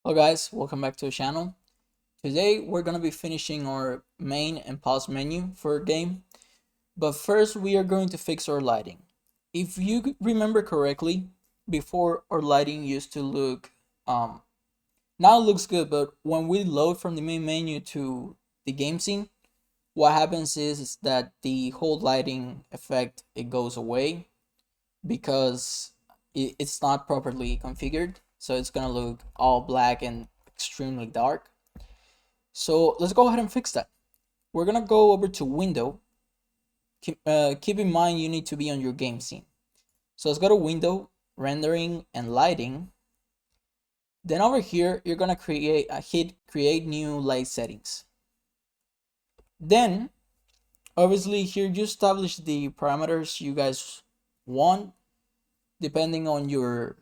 Hello guys, welcome back to the channel. Today we're gonna be finishing our main and pause menu for a game, but first we are going to fix our lighting. If you remember correctly, before our lighting used to look, now it looks good, but when we load from the main menu to the game scene, what happens is that the whole lighting effect it goes away because it's not properly configured, so it's gonna look all black and extremely dark. So let's go ahead and fix that. We're gonna go over to Window. Keep in mind you need to be on your game scene. So let's go to Window, Rendering, and Lighting. Then over here, you're gonna hit Create New Light Settings. Then, obviously, here you establish the parameters you guys want, depending on your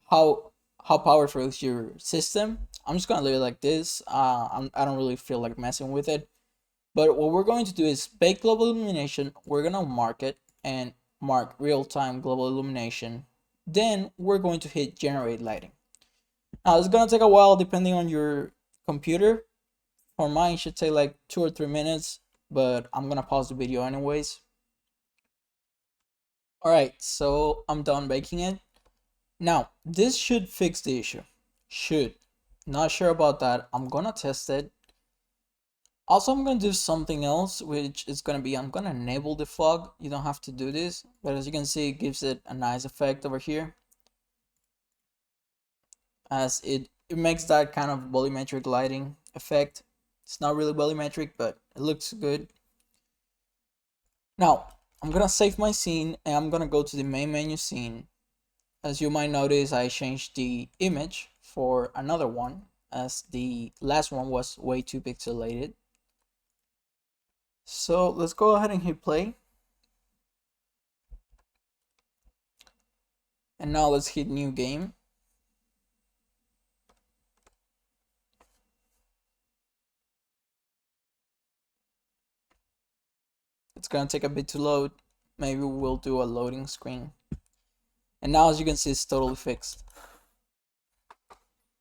how how powerful is your system. I'm just gonna leave it like this. I don't really feel like messing with it. But what we're going to do is bake global illumination. We're gonna mark it and mark real-time global illumination. Then we're going to hit generate lighting. Now it's gonna take a while depending on your computer. For mine, it should take like 2 or 3 minutes, but I'm gonna pause the video anyways. Alright, so I'm done baking it. Now, this should fix the issue. Should. Not sure about that. I'm gonna test it. Also, I'm gonna do something else, which is gonna be I'm gonna enable the fog. You don't have to do this, but as you can see, it gives it a nice effect over here, as it makes that kind of volumetric lighting effect. It's not really volumetric, but it looks good. Now, I'm gonna save my scene and I'm gonna go to the main menu scene. As you might notice, I changed the image for another one, as the last one was way too pixelated. So let's go ahead and hit play. And now let's hit new game. It's gonna take a bit to load. Maybe we'll do a loading screen. And now as you can see, it's totally fixed.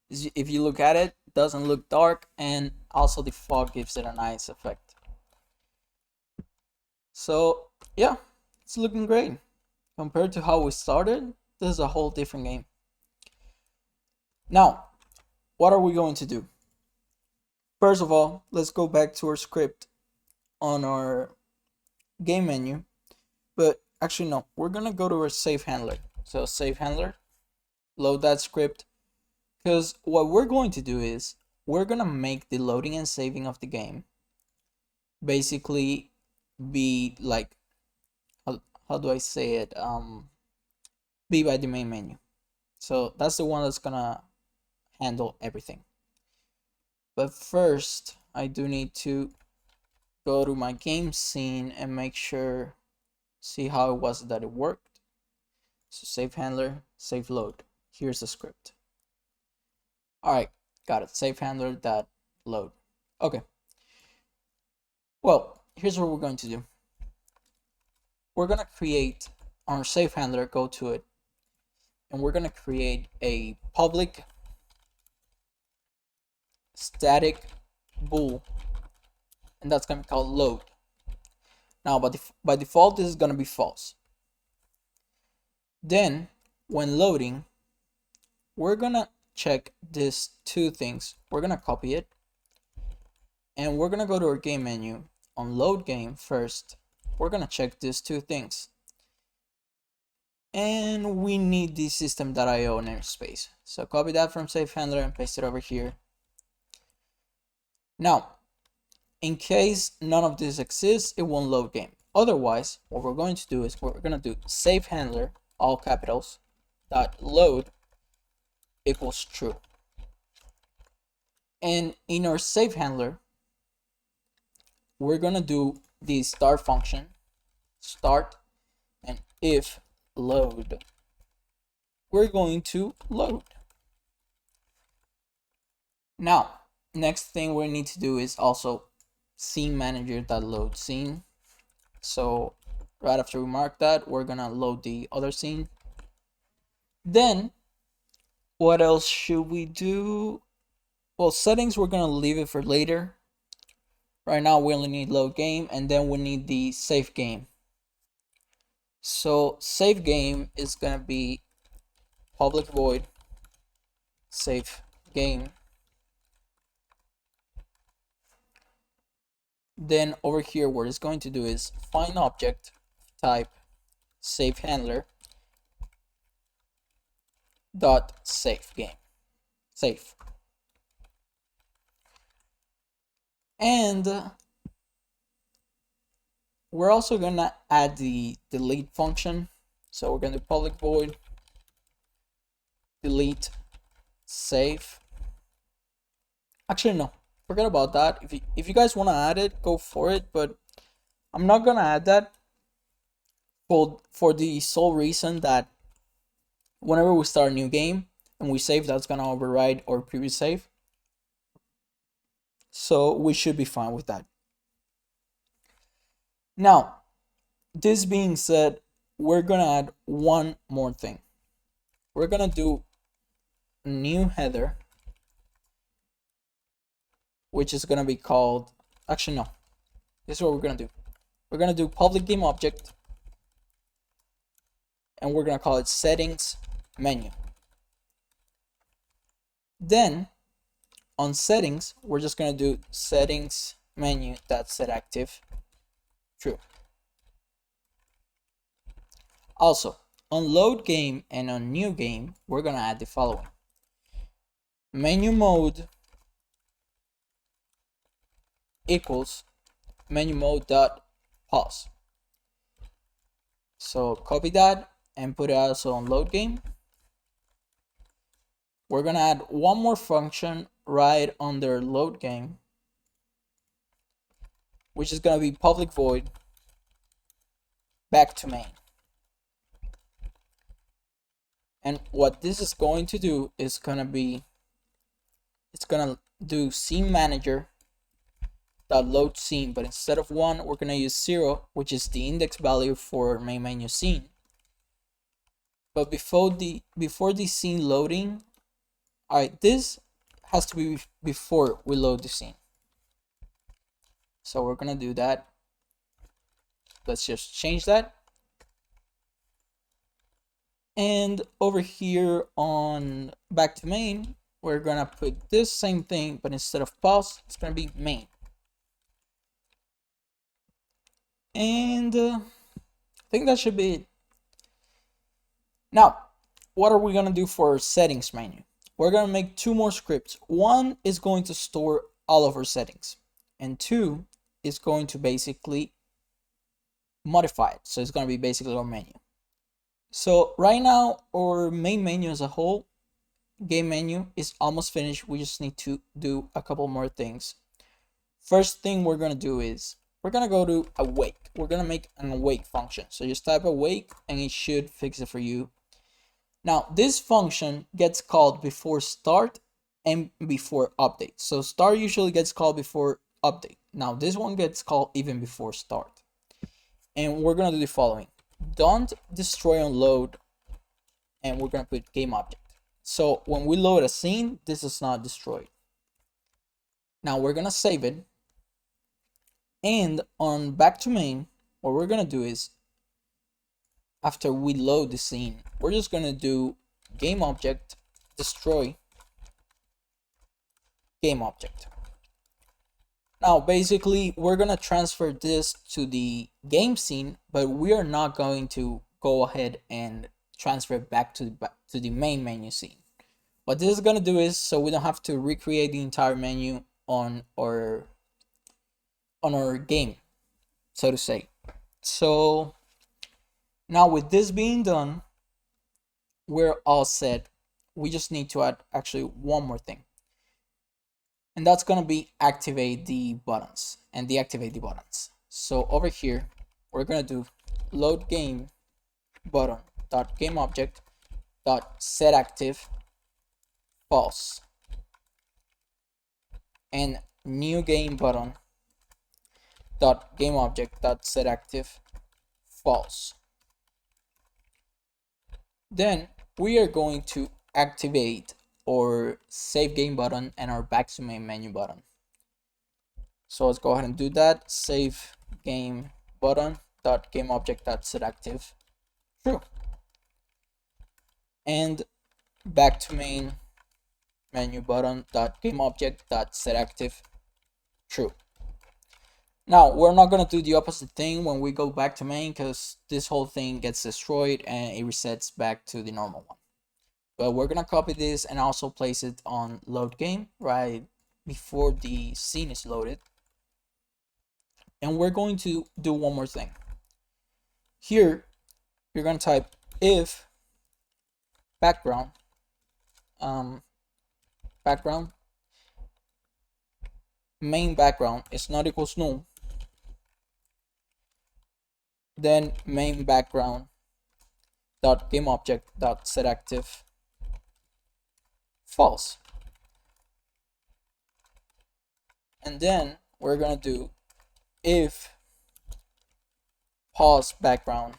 If you look at it, it doesn't look dark, and also the fog gives it a nice effect. So yeah, it's looking great. Compared to how we started, this is a whole different game. Now, what are we going to do? First of all, let's go back to our script on our game menu. But actually no, we're gonna go to our save handler. So save handler, load that script, because what we're going to do is we're gonna make the loading and saving of the game basically be like, how do I say it, be by the main menu. So that's the one that's gonna handle everything. But first I do need to go to my game scene and make sure, see how it was that it worked. So save handler, save load. Here's the script. Alright, got it. Save handler that load. Okay. Well, here's what we're going to do. We're gonna create our save handler, go to it, and we're gonna create a public static bool, and that's gonna be called load. Now by default this is gonna be false. Then when loading, we're gonna check these two things. We're gonna copy it, and we're gonna go to our game menu. On load game first, we're gonna check these two things, and we need the system.io namespace. So copy that from save handler and paste it over here. Now, in case none of this exists, it won't load game. Otherwise, what we're going to do is we're gonna do save handler, all capitals, dot load equals true. And in our save handler, we're gonna do the start function, start, and if load, we're going to load. Now, next thing we need to do is also scene manager.load scene. So right after we mark that, we're gonna load the other scene. Then What else should we do? Well, settings, we're gonna leave it for later. Right now we only need load game, and then we need the save game. So save game is gonna be public void save game. Then over here, what it's going to do is find object type save handler dot save game save. And we're also gonna add the delete function. So we're gonna do public void delete save. Actually, no, forget about that. If you guys want to add it, go for it, but I'm not gonna add that for the sole reason that whenever we start a new game and we save, that's gonna override our previous save. So we should be fine with that. Now, this being said, we're gonna add one more thing. We're gonna do a new header, which is gonna be called, actually no, this is what we're gonna do. We're gonna do public game object, and we're gonna call it settings menu. Then on settings, we're just gonna do settings menu that set active true. Also, on load game and on new game, we're gonna add the following: menu mode equals menu mode dot pause. So copy that and put it also on load game. We're gonna add one more function right under load game, which is gonna be public void back to main. And what this is going to do is gonna be, it's gonna do scene manager dot load scene, but instead of 1, we're gonna use 0, which is the index value for main menu scene. But before the scene loading, alright, this has to be before we load the scene. So we're gonna do that. Let's just change that. And over here on back to main, we're gonna put this same thing, but instead of pause, it's gonna be main. And I think that should be it. Now, what are we gonna do for our settings menu? We're gonna make 2 more scripts. One is going to store all of our settings, and 2 is going to basically modify it. So it's gonna be basically our menu. So right now, our main menu as a whole, game menu, is almost finished. We just need to do a couple more things. First thing we're gonna do is we're gonna go to awake. We're gonna make an awake function. So just type awake and it should fix it for you. Now this function gets called before start and before update. So start usually gets called before update. Now this one gets called even before start. And we're gonna do the following: don't destroy on load, and we're gonna put game object. So when we load a scene, this is not destroyed. Now we're gonna save it, and on back to main, what we're gonna do is, after we load the scene, we're just gonna do game object destroy game object. Now basically we're gonna transfer this to the game scene, but we are not going to go ahead and transfer it back to the main menu scene. What this is gonna do is, so we don't have to recreate the entire menu on our game, so to say. So now with this being done, we're all set. We just need to add actually one more thing, and that's gonna be activate the buttons and deactivate the buttons. So over here, we're gonna do load game button dot game object dot set active false, and new game button dot game object dot set active false. Then we are going to activate our save game button and our back to main menu button. So let's go ahead and do that. Save game button dot game object dot set active true, and back to main menu button dot game object dot set active true. Now we're not gonna do the opposite thing when we go back to main, because this whole thing gets destroyed and it resets back to the normal one. But we're gonna copy this and also place it on load game right before the scene is loaded. And we're going to do one more thing. Here, you're gonna type if background background main background is not equals null, then main background dot game object dot set active false. And then we're gonna do if pause background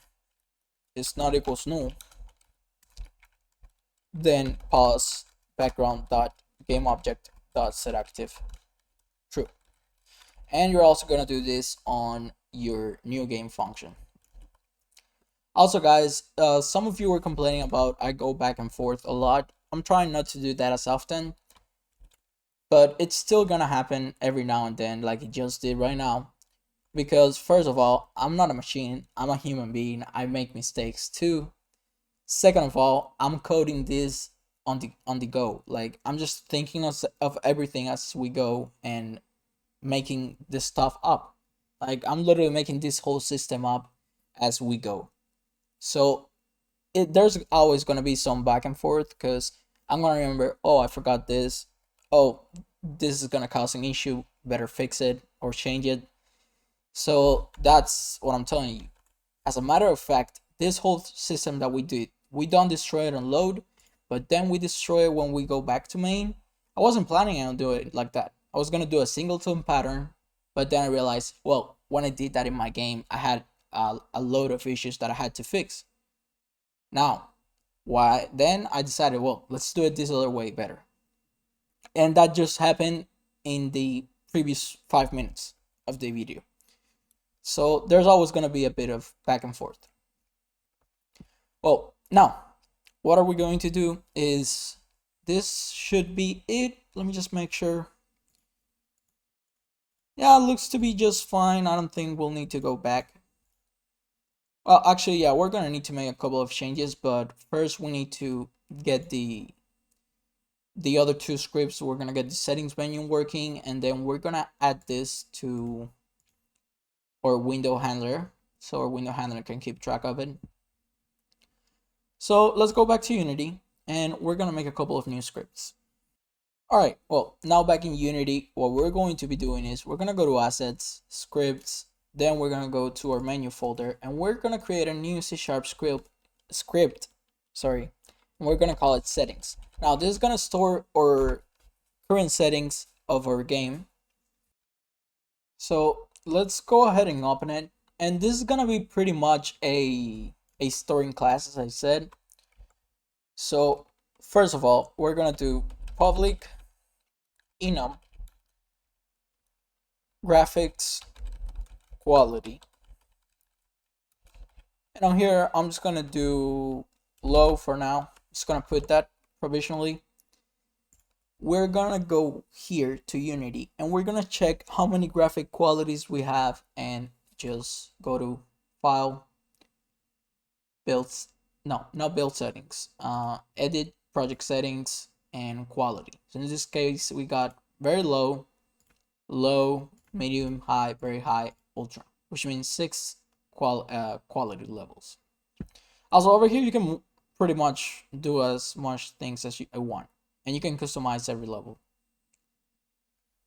is not equals null, then pause background dot game object dot set active true. And you're also gonna do this on your new game function. Also, guys, some of you were complaining about I go back and forth a lot. I'm trying not to do that as often, but it's still gonna happen every now and then, like it just did right now. Because first of all, I'm not a machine, I'm a human being, I make mistakes too. Second of all, I'm coding this on the go. Like I'm just thinking of everything as we go and making this stuff up. Like I'm literally making this whole system up as we go. So there's always gonna be some back and forth, because I'm gonna remember, oh, I forgot this. Oh, this is gonna cause an issue. Better fix it or change it. So that's what I'm telling you. As a matter of fact, this whole system that we did, we don't destroy it on load, but then we destroy it when we go back to main. I wasn't planning on doing it like that. I was gonna do a singleton pattern, but then I realized, well, when I did that in my game, I had a load of issues that I had to fix. Now, why? Then I decided, well, let's do it this other way better. And that just happened in the previous 5 minutes of the video. So there's always going to be a bit of back and forth. Well, now, what are we going to do is, this should be it. Let me just make sure. Yeah, it looks to be just fine. I don't think we'll need to go back. Well, actually, yeah, we're going to need to make a couple of changes, but first we need to get the other two scripts. We're going to get the settings menu working, and then we're going to add this to our window handler, so our window handler can keep track of it. So let's go back to Unity, and we're gonna make a couple of new scripts. Alright, well, now back in Unity, what we're going to be doing is we're gonna go to Assets, Scripts, then we're gonna go to our menu folder, and we're gonna create a new C# script, and we're gonna call it Settings. Now this is gonna store our current settings of our game. So let's go ahead and open it, and this is gonna be pretty much a storing class, as I said. So first of all, we're gonna do public enum graphics quality, and on here I'm just gonna do low for now. Just gonna put that provisionally. We're gonna go here to Unity, and we're gonna check how many graphic qualities we have, and just go to File, Builds, no, not Build Settings, Edit, Project Settings, and Quality. So in this case, we got very low, low, medium, high, very high, ultra, which means 6 quality levels. Also over here, you can pretty much do as much things as you want, and you can customize every level.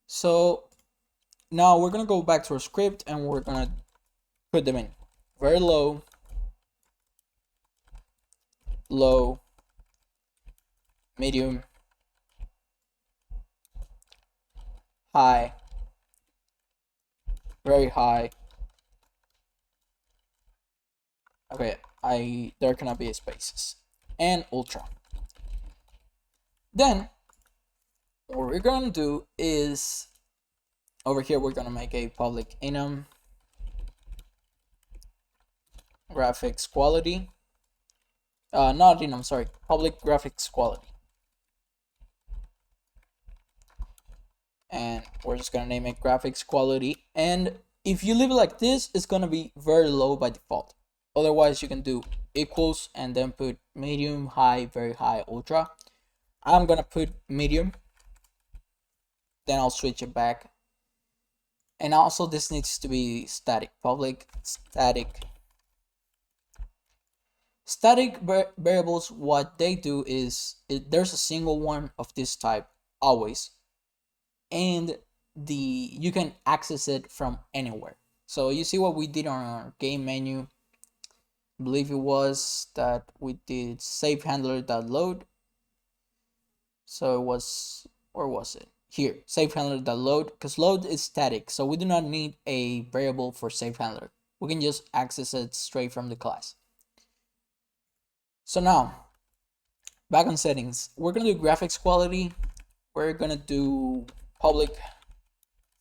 So now we're gonna go back to our script, and we're gonna put them in very low, low, medium, high, very high. Okay, there cannot be spaces, and ultra. Then what we're gonna do is over here we're gonna make a public enum graphics quality. Not enum, sorry, public graphics quality. And we're just gonna name it graphics quality. And if you leave it like this, it's gonna be very low by default. Otherwise, you can do equals and then put medium, high, very high, ultra. I'm gonna put medium. Then I'll switch it back. And also this needs to be static, public static. Static variables, what they do is there's a single one of this type always, and you can access it from anywhere. So you see what we did on our game menu. I believe it was that we did save handler.load. So it was, where was it? Here, save handler.load, because load is static, so we do not need a variable for save handler. We can just access it straight from the class. So now, back on settings, we're gonna do graphics quality. We're gonna do public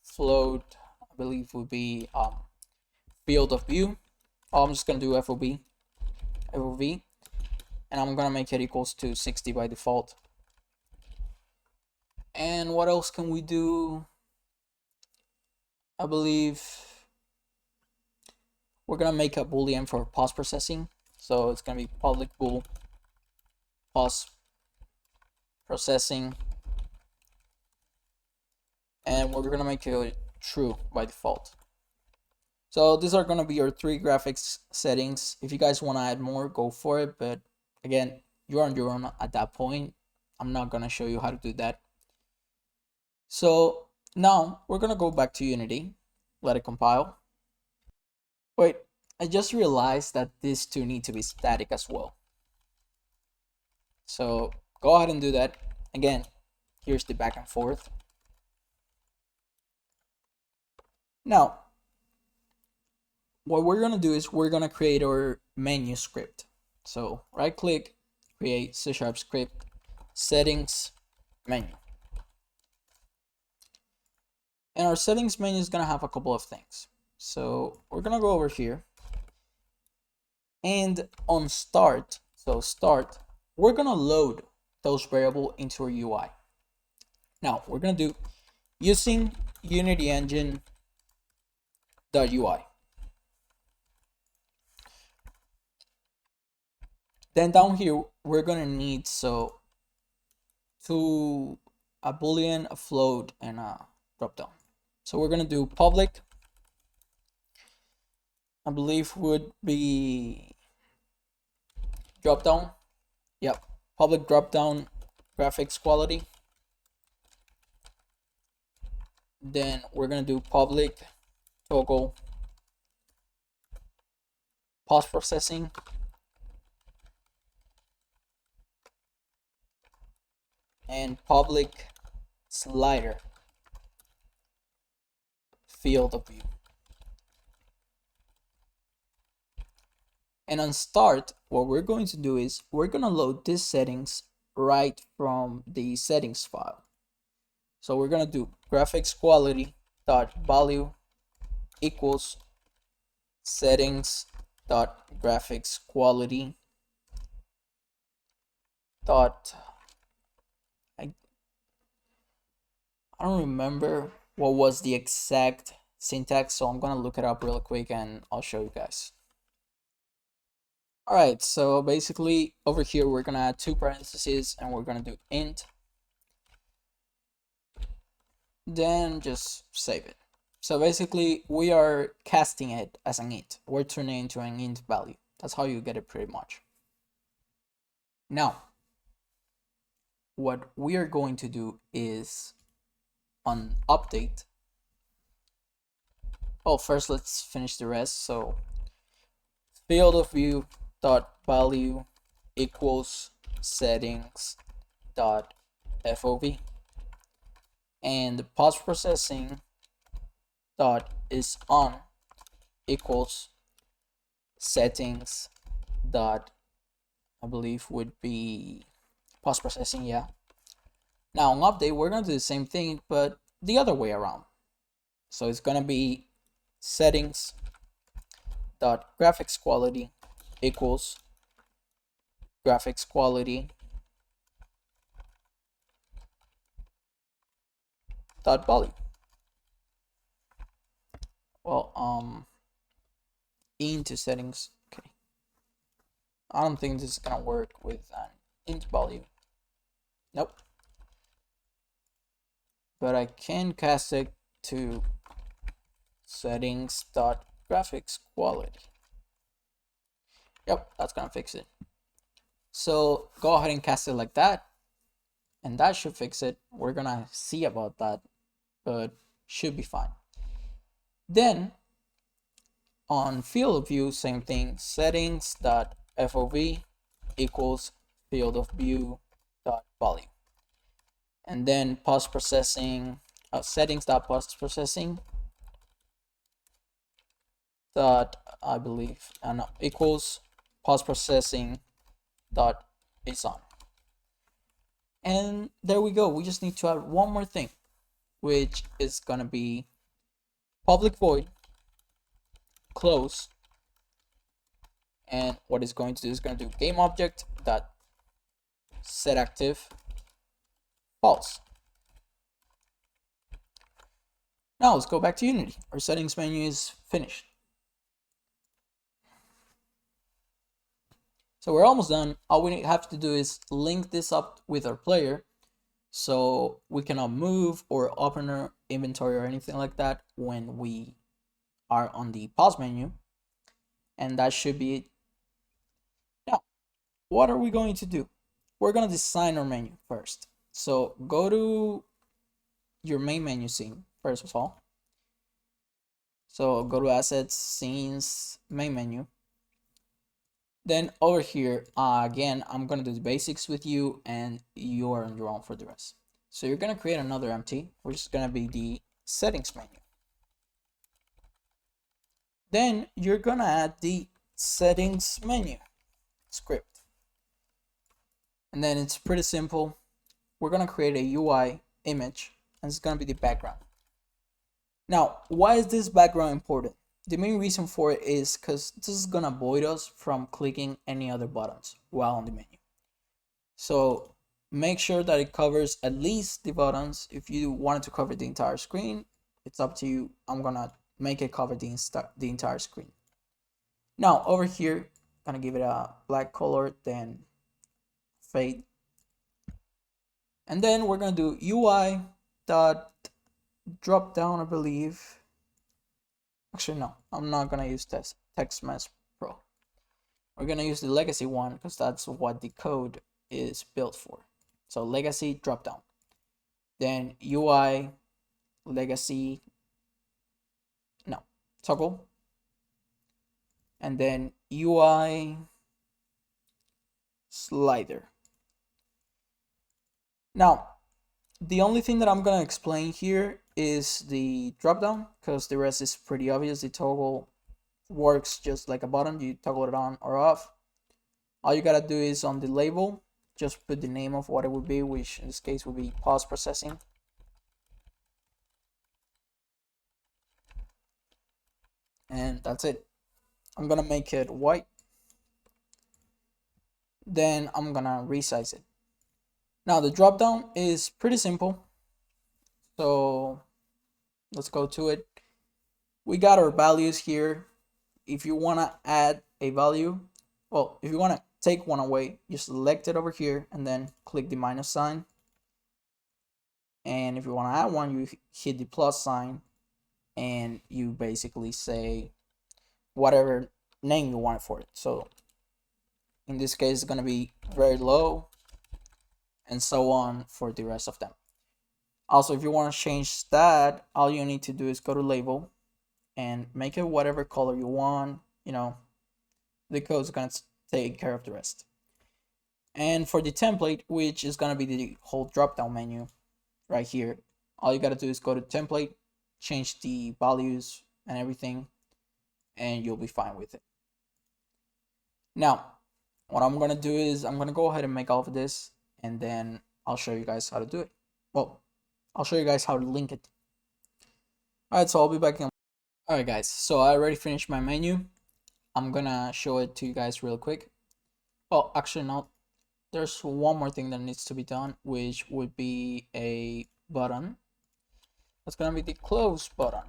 float, I believe would be field of view. I'm just gonna do FOV, and I'm gonna make it equals to 60 by default. And what else can we do? I believe we're gonna make a boolean for post processing. So it's gonna be public bool post processing, and we're gonna make it true by default. So these are gonna be your 3 graphics settings. If you guys want to add more, go for it. But again, you're on your own at that point. I'm not gonna show you how to do that. So now we're gonna go back to Unity, let it compile. Wait, I just realized that these two need to be static as well. So go ahead and do that. Again, here's the back and forth. Now, what we're gonna do is we're gonna create our menu script. So right click, create C# script, settings, menu. And our settings menu is gonna have a couple of things. So we're gonna go over here, and on start, so start, we're gonna load those variables into our UI. Now we're gonna do using Unity Engine .ui. Then down here we're gonna need a boolean, a float, and a dropdown. So we're gonna do public, I believe would be dropdown. Yep, public dropdown graphics quality. Then we're gonna do public toggle post processing, and public slider field of view. And on start, what we're going to do is we're gonna load these settings right from the settings file. So we're gonna do graphics quality dot value equals settings dot graphics quality dot, I don't remember what was the exact syntax, so I'm gonna look it up real quick and I'll show you guys. All right, so basically over here we're gonna add 2 parentheses and we're gonna do int, then just save it. So basically we are casting it as an int. We're turning it into an int value. That's how you get it pretty much. Now, what we are going to do is on update. Oh, first let's finish the rest. So field of view dot value equals settings dot FOV, and post processing dot is on equals settings dot, I believe would be post processing, yeah, Now on update, we're gonna do the same thing, but the other way around. So it's gonna be settings dot graphics quality equals graphics quality dot volume. Well, into settings. Okay, I don't think this is gonna work with an int value. Nope. But I can cast it to settings dot graphics quality. Yep, that's gonna fix it. So go ahead and cast it like that, and that should fix it. We're gonna see about that, but should be fine. Then on field of view, same thing, settings dot FOV equals field of view dot volume. And then post processing, settings dot post processing dot, I believe, no, equals post processing dot JSON. And there we go. We just need to add one more thing, which is gonna be public void close, and what it's going to do is going to do game object dot set active false. Now let's go back to Unity. Our settings menu is finished. So we're almost done. All we have to do is link this up with our player, so we cannot move or open our inventory or anything like that when we are on the pause menu. And that should be it. Now, what are we going to do? We're going to design our menu first. So go to your main menu scene, first of all. So go to assets, scenes, main menu. Then over here, again, I'm gonna do the basics with you, and you're on your own for the rest. So you're gonna create another empty, which is gonna be the settings menu. Then you're gonna add the settings menu script. And then it's pretty simple. We're gonna create a UI image, and it's gonna be the background. Now, why is this background important? The main reason for it is because this is gonna avoid us from clicking any other buttons while on the menu. So make sure that it covers at least the buttons. If you wanted to cover the entire screen, it's up to you. I'm gonna make it cover the entire screen. Now over here, I'm gonna give it a black color, then fade. And then we're gonna do UI dot drop down, I believe. Actually, no, I'm not gonna use TextMesh Pro. We're gonna use the legacy one because that's what the code is built for. So legacy dropdown, then UI legacy, no, toggle, and then UI slider. Now, the only thing that I'm gonna explain here is the dropdown, because the rest is pretty obvious. The toggle works just like a button. You toggle it on or off. All you gotta do is on the label, just put the name of what it would be, which in this case would be pause processing. And that's it. I'm gonna make it white. Then I'm gonna resize it. Now the dropdown is pretty simple. So let's go to it. We got our values here. If you wanna add a value, well, if you wanna take one away, you select it over here and then click the minus sign. And if you wanna add one, you hit the plus sign and you basically say whatever name you want for it. So in this case, it's gonna be very low, and so on for the rest of them. Also, if you want to change that, all you need to do is go to label and make it whatever color you want. You know, the code's gonna take care of the rest. And for the template, which is gonna be the whole drop-down menu right here, all you gotta do is go to template, change the values and everything, and you'll be fine with it. Now, what I'm gonna do is I'm gonna go ahead and make all of this, and then I'll show you guys how to do it. Well, I'll show you guys how to link it. Alright, so I'll be back in. Alright guys, so I already finished my menu. I'm gonna show it to you guys real quick. Well, actually no, there's one more thing that needs to be done, which would be a button. That's gonna be the close button.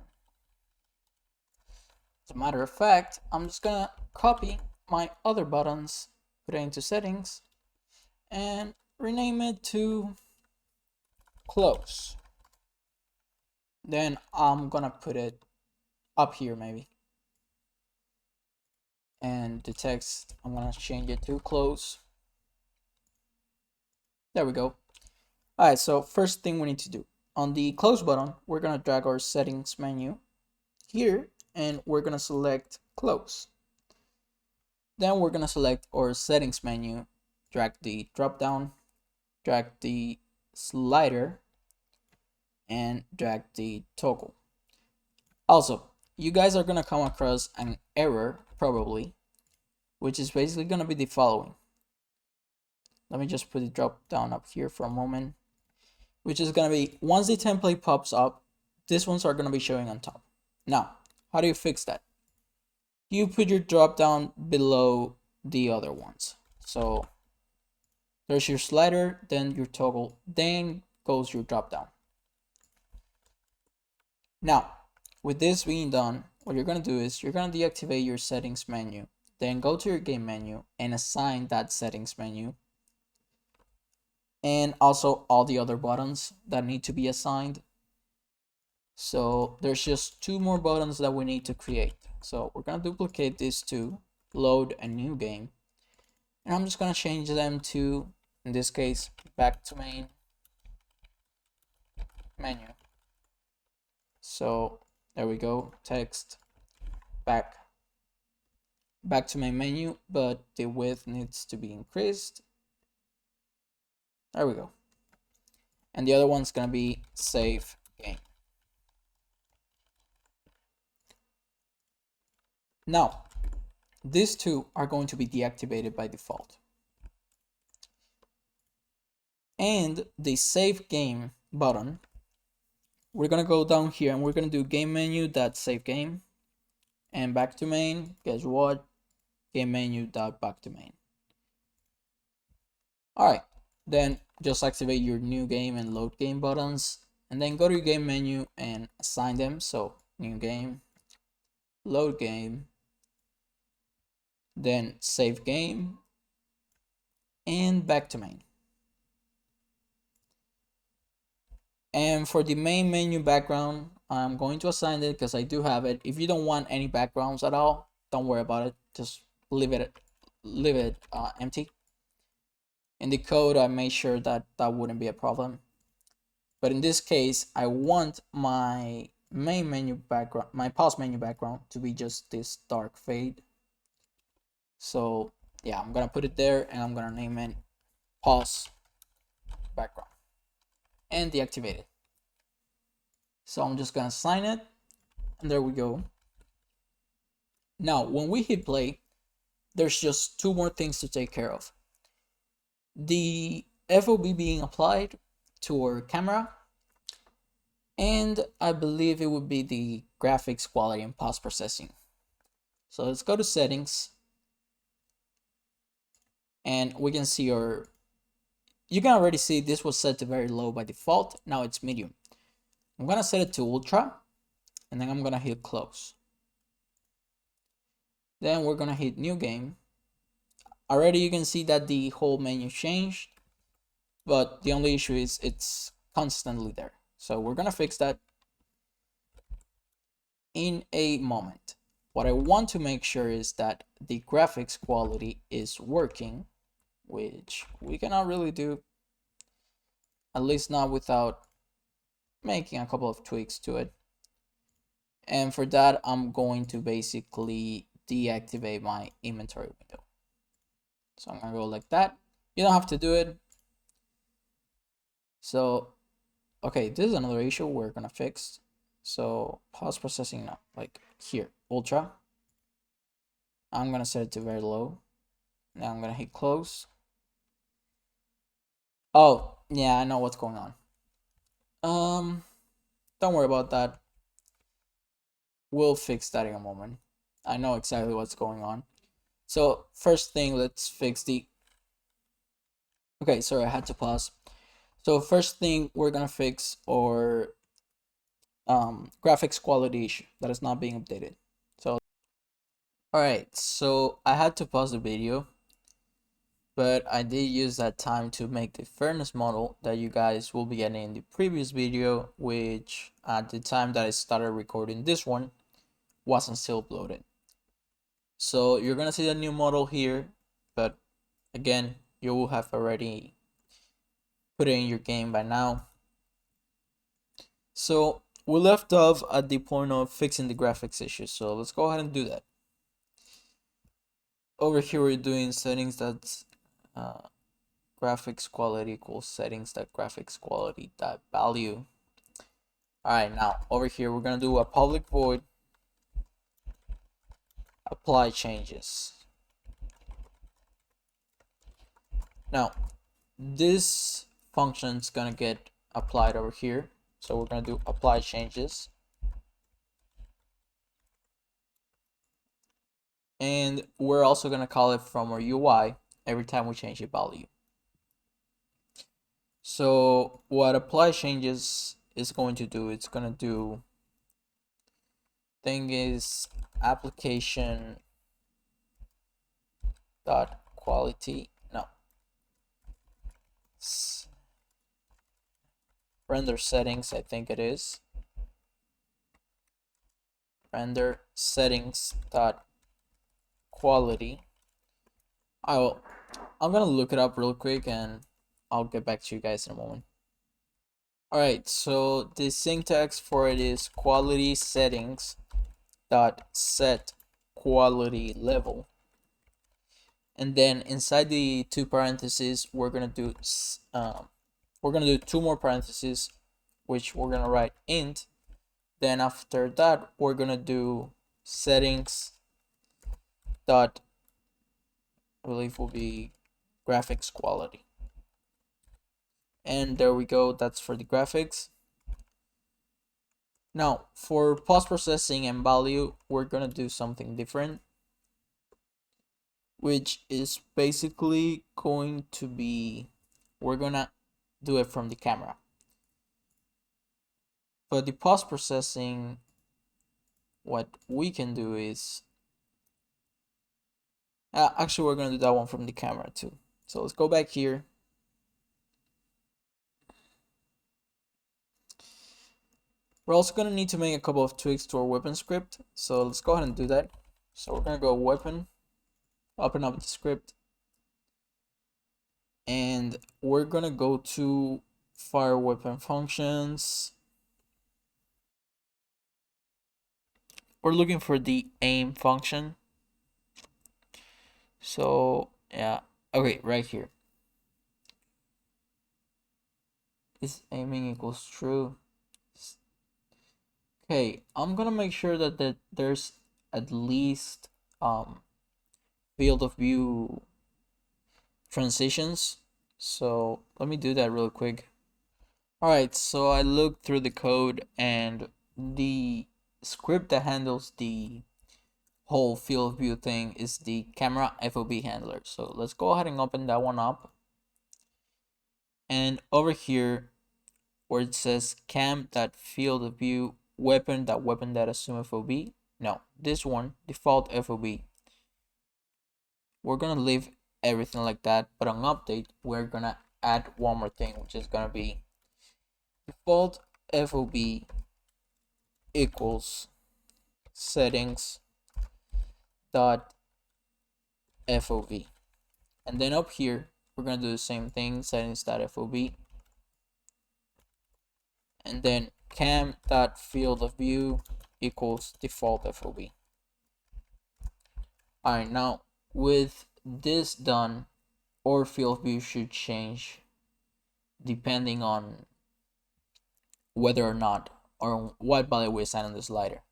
As a matter of fact, I'm just gonna copy my other buttons, put it into settings, and rename it to close. Then I'm gonna put it up here maybe. And the text, I'm gonna change it to close. There we go. Alright, so first thing we need to do. On the close button, we're gonna drag our settings menu here and we're gonna select close. Then we're gonna select our settings menu, drag the drop down, drag the slider, and drag the toggle. Also, you guys are gonna come across an error probably, which is basically gonna be the following. Let me just put the drop down up here for a moment, which is gonna be once the template pops up, these ones are gonna be showing on top. Now, how do you fix that? You put your drop down below the other ones. So there's your slider, then your toggle, then goes your drop down. Now, with this being done, what you're gonna do is you're gonna deactivate your settings menu, then go to your game menu and assign that settings menu, and also all the other buttons that need to be assigned. So there's just two more buttons that we need to create. So we're gonna duplicate these two, load a new game, and I'm just gonna change them to, in this case, back to main menu. So there we go, text back to main menu, but the width needs to be increased. There we go. And the other one's gonna be save game. Now, these two are going to be deactivated by default. And the save game button, we're gonna go down here and we're gonna do game menu dot save game, and back to main. Guess what? Game menu dot back to main. All right, then just activate your new game and load game buttons, and then go to your game menu and assign them. So new game, load game, then save game, and back to main. And for the main menu background, I'm going to assign it because I do have it. If you don't want any backgrounds at all, don't worry about it. Just leave it empty. In the code, I made sure that that wouldn't be a problem. But in this case, I want my main menu background, my pause menu background, to be just this dark fade. So yeah, I'm gonna put it there and I'm gonna name it pause background and deactivate it. So I'm just gonna assign it, and there we go. Now, when we hit play, there's just two more things to take care of. The FOV being applied to our camera, and I believe it would be the graphics quality and post processing. So let's go to settings, and we can see our, you can already see this was set to very low by default. Now it's medium. I'm gonna set it to ultra, and then I'm gonna hit close. Then we're gonna hit new game. Already you can see that the whole menu changed, but the only issue is it's constantly there. So we're gonna fix that in a moment. What I want to make sure is that the graphics quality is working, which we cannot really do, at least not without making a couple of tweaks to it. And for that, I'm going to basically deactivate my inventory window. So I'm gonna go like that. You don't have to do it. So, okay, this is another issue we're gonna fix. So post processing now, like here, ultra. I'm gonna set it to very low. Now I'm gonna hit close. Oh, yeah, I know what's going on. Um, don't worry about that. We'll fix that in a moment. I know exactly what's going on. So first thing, let's fix the. Okay, sorry, I had to pause. So first thing, we're gonna fix our graphics quality issue that is not being updated. So all right, so I had to pause the video, but I did use that time to make the furnace model that you guys will be getting in the previous video, which at the time that I started recording this one wasn't still uploaded. So you're gonna see the new model here, but again, you will have already put it in your game by now. So we left off at the point of fixing the graphics issue, so let's go ahead and do that. Over here we're doing settings that's graphics quality equals settings that graphics quality dot value. Alright, now over here we're gonna do a public void apply changes. Now this function is gonna get applied over here, so we're gonna do apply changes, and we're also gonna call it from our UI every time we change a value. So what apply changes is going to do, it's gonna do thing is application dot quality, no, render settings, I think it is render settings dot quality. I'm gonna look it up real quick and I'll get back to you guys in a moment. Alright, so the syntax for it is quality settings dot set quality level, and then inside the two parentheses we're gonna do two more parentheses, which we're gonna write int. Then after that we're gonna do settings dot, I believe will be graphics quality, and there we go, that's for the graphics. Now for post processing and value we're gonna do something different, which is basically going to be, we're gonna do it from the camera. But the post processing, what we can do is actually we're gonna do that one from the camera too. So let's go back here. We're also gonna need to make a couple of tweaks to our weapon script, so let's go ahead and do that. So we're gonna go weapon, open up the script, and we're gonna go to fire weapon functions. We're looking for the aim function. So yeah, okay, right here. Is aiming equals true? Okay, I'm gonna make sure that there's at least field of view transitions. So let me do that real quick. Alright, so I looked through the code and the script that handles the whole field of view thing is the camera FOV handler. So let's go ahead and open that one up. And over here where it says cam.field of view weapon.assume FOV, no, this one, default FOV. We're gonna leave everything like that, but on update we're gonna add one more thing, which is gonna be default FOV equals settings dot FOV, and then up here we're gonna do the same thing, settings dot FOV, and then cam dot field of view equals default FOV. Alright, now with this done, our field of view should change depending on whether or not or what value we assign on the slider.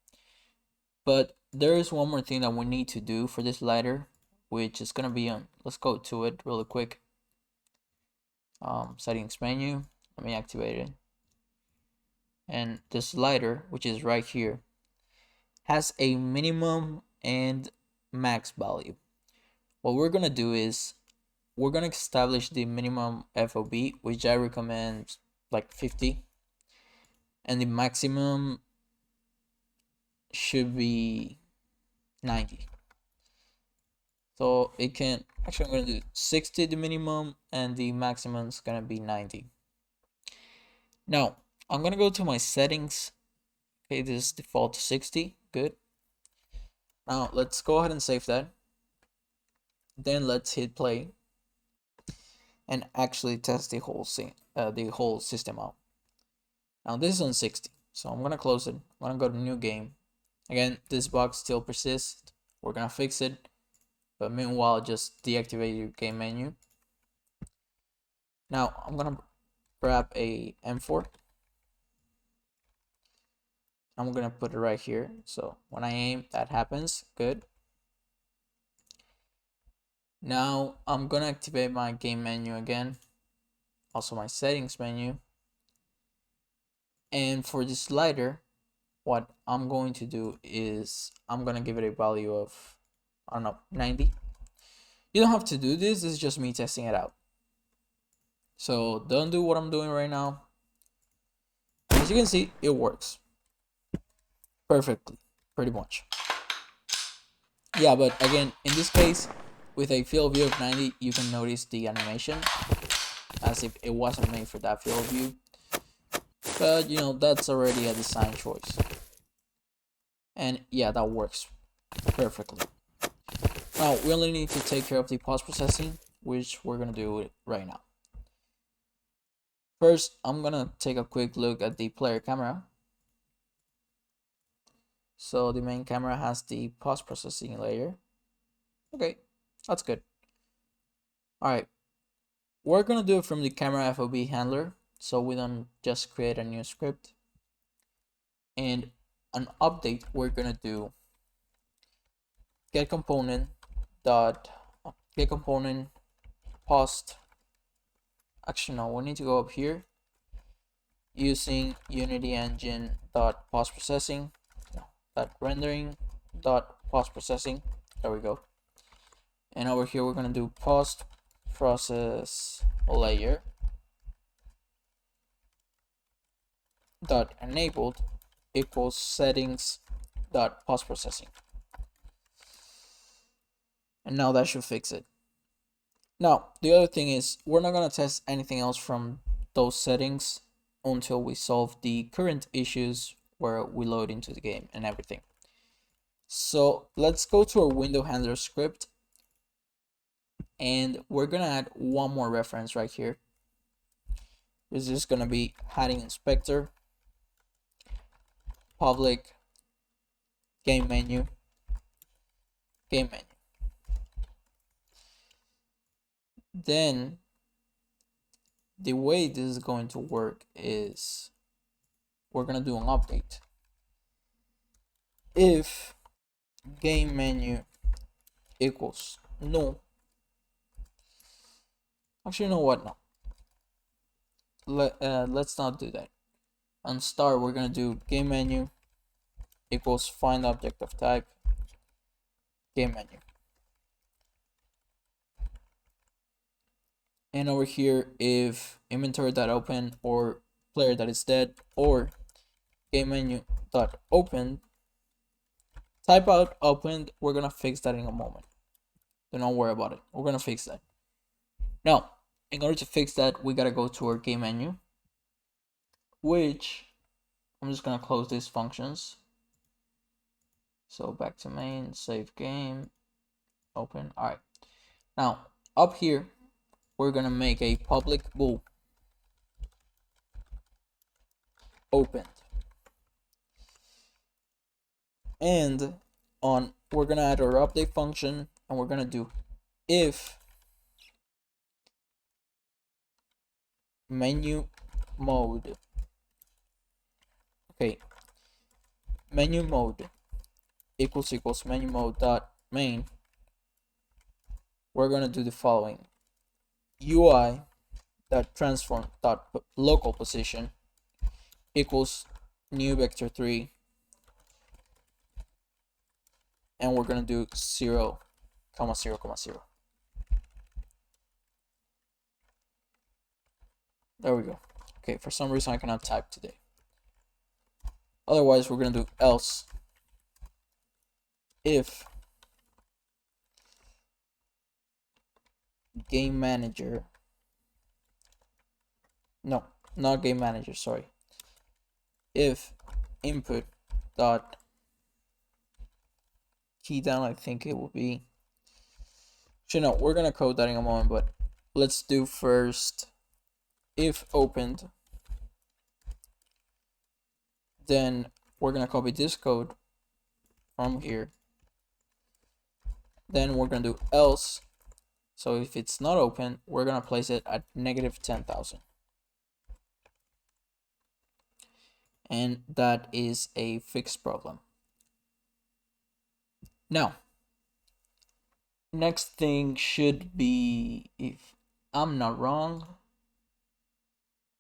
But there is one more thing that we need to do for this slider, which is gonna be on, let's go to it really quick. Settings menu, let me activate it. and the slider, which is right here, has a minimum and max value. What we're gonna do is we're gonna establish the minimum FOB, which I recommend like 50, and the maximum should be 90. So it can actually, I'm gonna do 60 the minimum and the maximum is gonna be 90. Now I'm gonna go to my settings. Okay, this is default to 60. Good. Now let's go ahead and save that. Then let's hit play and actually test the whole system out. Now this is on 60, so I'm gonna close it. I'm gonna go to new game. Again, this bug still persists. We're gonna fix it, but meanwhile, just deactivate your game menu. Now I'm gonna grab a M4. I'm gonna put it right here. So when I aim, that happens. Good. Now I'm gonna activate my game menu again. Also my settings menu. And for the slider, what I'm going to do is I'm gonna give it a value of, I don't know, 90. You don't have to do this. This is just me testing it out. So don't do what I'm doing right now. As you can see, it works perfectly, pretty much. Yeah, but again, in this case, with a field view of 90, you can notice the animation as if it wasn't made for that field view. But you know, that's already a design choice. And yeah, that works perfectly. Now we only need to take care of the post processing, which we're gonna do right now. First, I'm gonna take a quick look at the player camera. So the main camera has the post processing layer. Okay, that's good. All right, we're gonna do it from the camera FOB handler, so we don't just create a new script. And an update, we're gonna do get component post. Actually, no, we need to go up here using Unity Engine dot post processing, dot rendering dot post processing. There we go. And over here we're gonna do post process layer dot enabled equals settings dot post processing. And now that should fix it. Now the other thing is we're not gonna test anything else from those settings until we solve the current issues where we load into the game and everything. So let's go to our window handler script, and we're gonna add one more reference right here. This is gonna be heading inspector, public, game menu. Then the way this is going to work is we're gonna do an update. If game menu equals null, actually, you know what? No. Let's not do that. On start, we're gonna do game menu equals find object of type game menu. And over here, if inventory.open or player that is dead or game menu.open, type out opened, we're gonna fix that in a moment. Do not worry about it. We're gonna fix that. Now, in order to fix that, we gotta go to our game menu, which I'm just gonna close these functions. So back to main, save game, open. All right. Now up here, we're gonna make a public bool opened, and we're gonna add our update function, and we're gonna do if menu mode. Okay, menu mode equals menu mode dot main. We're gonna do the following: UI dot transform dot local position equals new vector 3, and we're gonna do 0, 0, 0. There we go. Okay, for some reason I cannot type today. Otherwise, we're gonna do else if game manager, no, not game manager, sorry, if input dot key down, I think it will be, actually no, we're gonna code that in a moment, but let's do first if opened, then we're gonna copy this code from here, then we're gonna do else, so if it's not open, we're gonna place it at negative 10,000. And that is a fixed problem. Now, next thing should be, if I'm not wrong,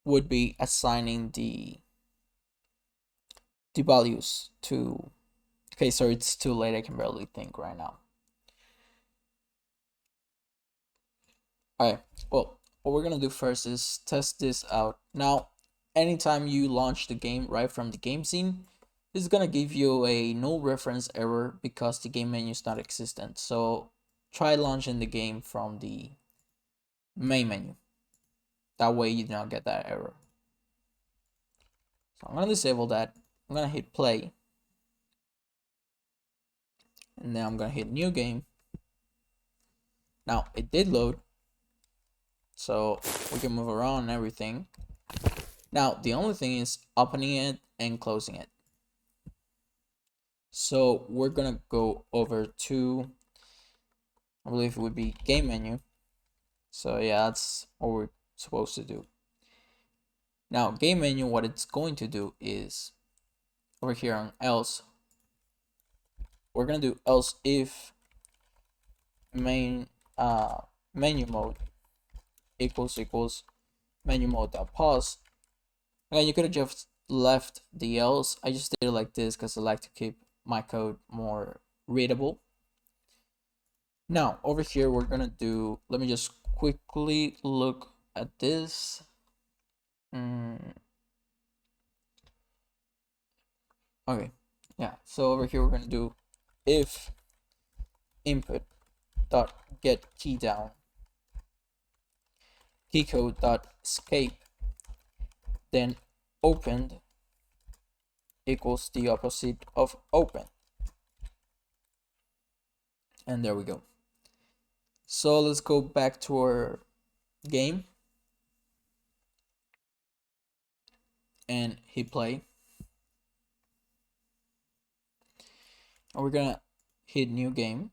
would be assigning the values to, okay, so it's too late, I can barely think right now. Alright, well, what we're gonna do first is test this out. Now, anytime you launch the game right from the game scene, this is gonna give you a null reference error because the game menu is not existent. So try launching the game from the main menu. That way you do not get that error. So I'm gonna disable that. I'm gonna hit play. And then I'm gonna hit new game. Now it did load, so we can move around and everything. Now the only thing is opening it and closing it. So we're gonna go over to, I believe it would be game menu. So yeah, that's what we're supposed to do. Now game menu, what it's going to do is over here on else, we're gonna do else if main menu mode equals menu mode dot pause. Again, you could have just left the else. I just did it like this because I like to keep my code more readable. Now over here we're gonna do, let me just quickly look at this. Okay, yeah, so over here we're gonna do if input dot get key down keycode dot escape, then opened equals the opposite of open, and there we go. So let's go back to our game and hit play, and we're gonna hit new game.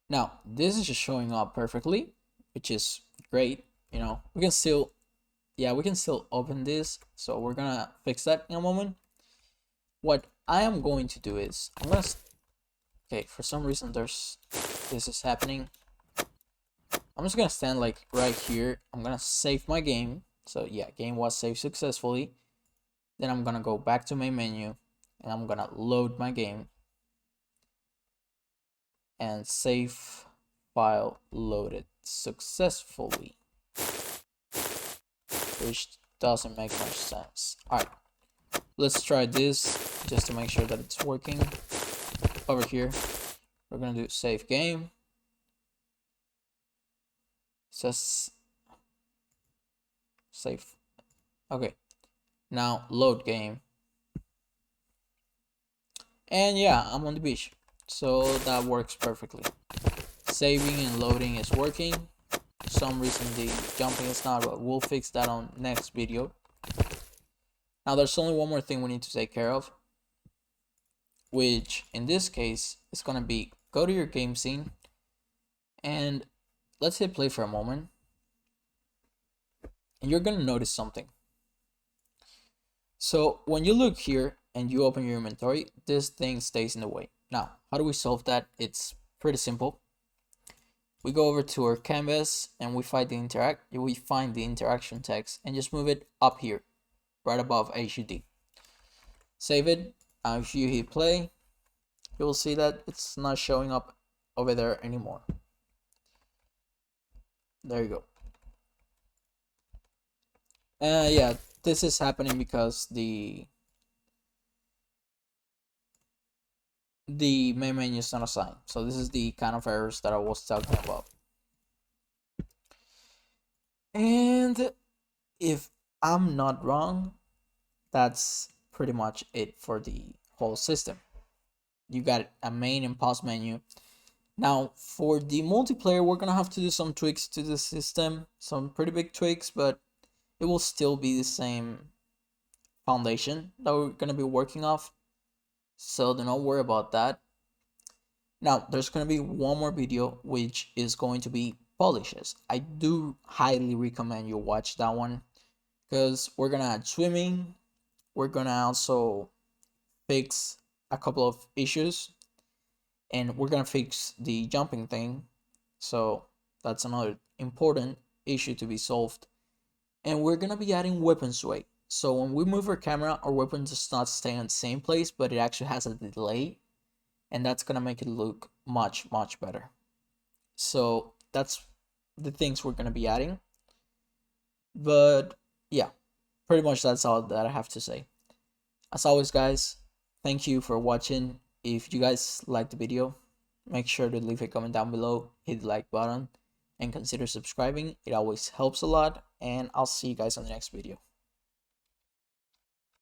Now this is just showing up perfectly, which is great. You know, we can still, yeah, we can still open this, so we're gonna fix that in a moment. What I am going to do is I'm gonna, okay, for some reason this is happening. I'm just gonna stand like right here. I'm gonna save my game. So yeah, game was saved successfully. Then I'm gonna go back to main menu and I'm gonna load my game, and save file loaded successfully, which doesn't make much sense. All right, let's try this just to make sure that it's working. Over here we're gonna do save game. It says save. Okay, now load game, and yeah, I'm on the beach, so that works perfectly. Saving and loading is working. For some reason the jumping is not, but we'll fix that on next video. Now there's only one more thing we need to take care of, which in this case is gonna be go to your game scene and let's hit play for a moment, and you're gonna notice something. So when you look here and you open your inventory, this thing stays in the way. Now how do we solve that? It's pretty simple. We go over to our canvas and we find the interaction text and just move it up here, right above HUD. Save it. If you hit play, you will see that it's not showing up over there anymore. There you go. Yeah, this is happening because the main menu is not assigned. So this is the kind of errors that I was talking about. And if I'm not wrong, that's pretty much it for the whole system. You got a main and pause menu. Now for the multiplayer, we're gonna have to do some tweaks to the system, some pretty big tweaks, but it will still be the same foundation that we're gonna be working off. So do not worry about that. Now there's gonna be one more video which is going to be polishes. I do highly recommend you watch that one because we're gonna add swimming. We're gonna also fix a couple of issues and we're gonna fix the jumping thing. So that's another important issue to be solved. And we're gonna be adding weapon sway. So when we move our camera, our weapon does not stay in the same place, but it actually has a delay, and that's gonna make it look much better. So that's the things we're gonna be adding. But yeah, pretty much that's all that I have to say. As always, guys, thank you for watching. If you guys liked the video, make sure to leave a comment down below, hit the like button, and consider subscribing. It always helps a lot, and I'll see you guys on the next video.